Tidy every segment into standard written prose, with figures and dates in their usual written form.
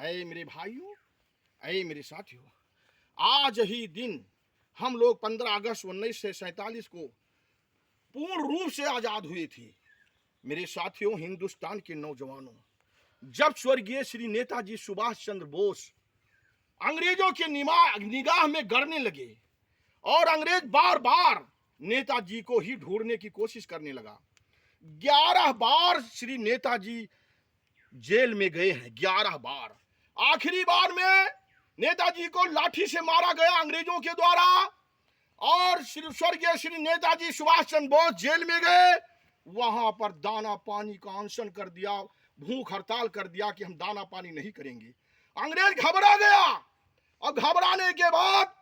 ऐ मेरे भाइयों, ऐ मेरे साथियों, आज ही दिन हम लोग 15 अगस्त 1947 को पूर्ण रूप से आजाद हुए थे। मेरे साथियों, हिंदुस्तान के नौजवानों, जब स्वर्गीय श्री नेताजी सुभाष चंद्र बोस अंग्रेजों के निगाह में गड़ने लगे और अंग्रेज बार बार नेताजी को ही ढूंढने की कोशिश करने लगा। 11 बार श्री नेताजी जेल में गए हैं, 11 बार। आखिरी बार में नेताजी को लाठी से मारा गया अंग्रेजों के द्वारा और स्वर्गीय श्री नेताजी सुभाष चंद्र बोस जेल में गए। वहां पर दाना पानी का अनशन कर दिया, भूख हड़ताल कर दिया कि हम दाना पानी नहीं करेंगे। अंग्रेज घबरा गया और घबराने के बाद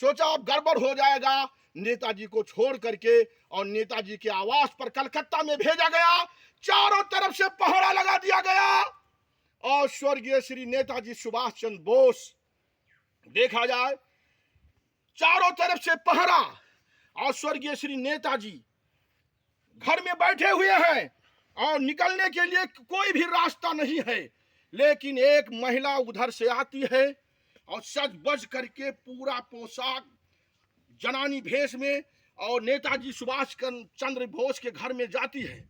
सोचा अब गड़बड़ हो जाएगा। नेताजी को छोड़ करके और नेताजी के आवास पर कलकत्ता में भेजा गया। चारों तरफ से पहरा लगा दिया गया और स्वर्गीय श्री नेताजी सुभाष चंद्र बोस, देखा जाए चारों तरफ से पहरा और स्वर्गीय श्री नेताजी घर में बैठे हुए हैं और निकलने के लिए कोई भी रास्ता नहीं है। लेकिन एक महिला उधर से आती है और सज बज करके पूरा पोशाक जनानी भेष में और नेताजी सुभाष चंद्र बोस के घर में जाती है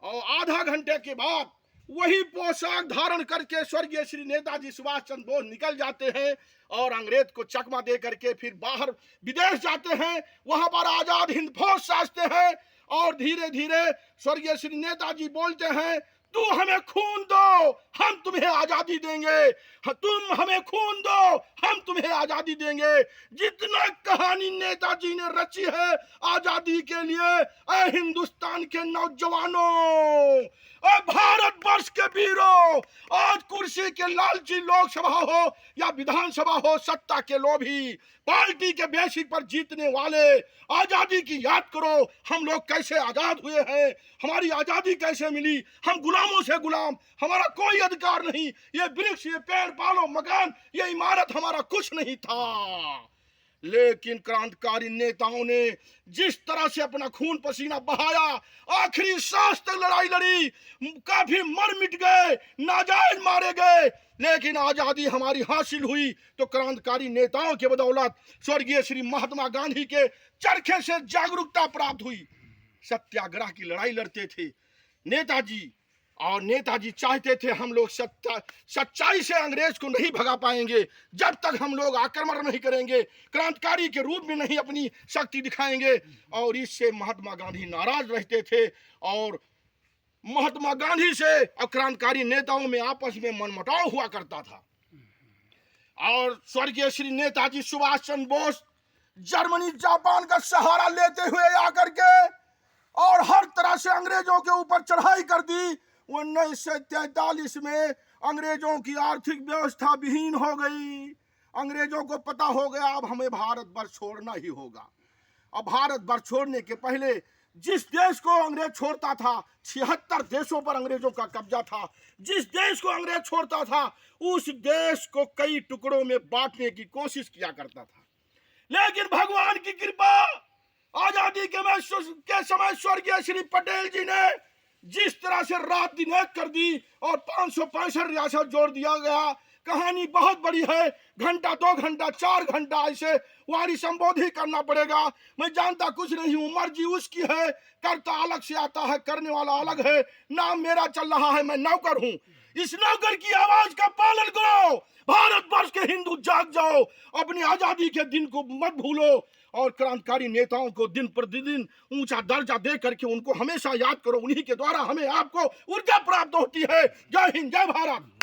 और आधा घंटे के बाद वही पोशाक धारण करके स्वर्गीय श्री नेताजी सुभाष चंद्र बोस निकल जाते हैं और अंग्रेज को चकमा दे करके फिर बाहर विदेश जाते हैं। वहां पर आजाद हिंद फौज साजते हैं और धीरे धीरे स्वर्गीय श्री नेताजी बोलते हैं, तू हमें खून दो, हम तुम्हें आजादी देंगे। तुम हमें खून दो, हम तुम्हें आजादी देंगे। जितना कहानी नेताजी ने रची है आजादी के लिए, ऐ हिंदुस्तान के नौजवानों, ऐ भारतवर्ष के वीरों, आज कुर्सी के लालची लोकसभा हो या विधानसभा हो, सत्ता के लोभी, पार्टी के बेसिक पर जीतने वाले, आजादी की याद करो। हम लोग कैसे आजाद हुए हैं, हमारी आजादी कैसे मिली। हम गुलामों से गुलाम, हमारा कोई अधिकार नहीं। ये वृक्ष, ये पेड़ पालो, मकान, ये इमारत हमारा कुछ नहीं था। लेकिन क्रांतिकारी नेताओं ने जिस तरह से अपना खून पसीना बहाया, आखिरी सांस तक लड़ाई लड़ी, काफी मर मिट गए, नाजायज मारे गए, लेकिन आजादी हमारी हासिल हुई तो क्रांतिकारी नेताओं के बदौलत, स्वर्गीय श्री महात्मा गांधी के चरखे से जागरूकता प्राप्त हुई। सत्याग्रह की लड़ाई लड़ते थे नेताजी और नेताजी चाहते थे हम लोग सच्चाई से अंग्रेज को नहीं भगा पाएंगे जब तक हम लोग आक्रमण नहीं करेंगे, क्रांतिकारी के रूप में नहीं अपनी शक्ति दिखाएंगे। और इससे महात्मा गांधी नाराज रहते थे और महात्मा गांधी से और क्रांतिकारी नेताओं में आपस में मनमुटाव हुआ करता था। और स्वर्गीय श्री नेताजी सुभाष चंद्र बोस जर्मनी जापान का सहारा लेते हुए आकर के और हर तरह से अंग्रेजों के ऊपर चढ़ाई कर दी। 1943 में अंग्रेजों की आर्थिक व्यवस्था विहीन हो गई। अंग्रेजों को पता हो गया अब हमें भारतवर्ष छोड़ना ही होगा। अब भारतवर्ष छोड़ने के पहले जिस देश को अंग्रेज छोड़ता था, 76 देशों पर अंग्रेजों का कब्जा था। जिस देश को अंग्रेज छोड़ता था उस देश को कई टुकड़ों में बांटने की कोशिश किया करता था। लेकिन भगवान की कृपा, आजादी के समय स्वर्गीय श्री पटेल जी ने जिस तरह से रात दिन एक कर दी और 565 रियासत जोड़ दिया गया। कहानी बहुत बड़ी है, घंटा 2 घंटा 4 घंटा ऐसे वाणी संबोधित करना पड़ेगा। मैं जानता कुछ नहीं हूँ, मर्जी उसकी है, करता अलग से आता है, करने वाला अलग है। नाम मेरा चल रहा है, मैं नौकर हूँ। इस नौकर की आवाज का पालन करो। भारतवर्ष के हिंदू जाग जाओ, अपनी आजादी के दिन को मत भूलो और क्रांतिकारी नेताओं को दिन प्रतिदिन ऊंचा दर्जा दे करके उनको हमेशा याद करो। उन्हीं के द्वारा हमें आपको ऊर्जा प्राप्त होती है। जय हिंद, जय भारत।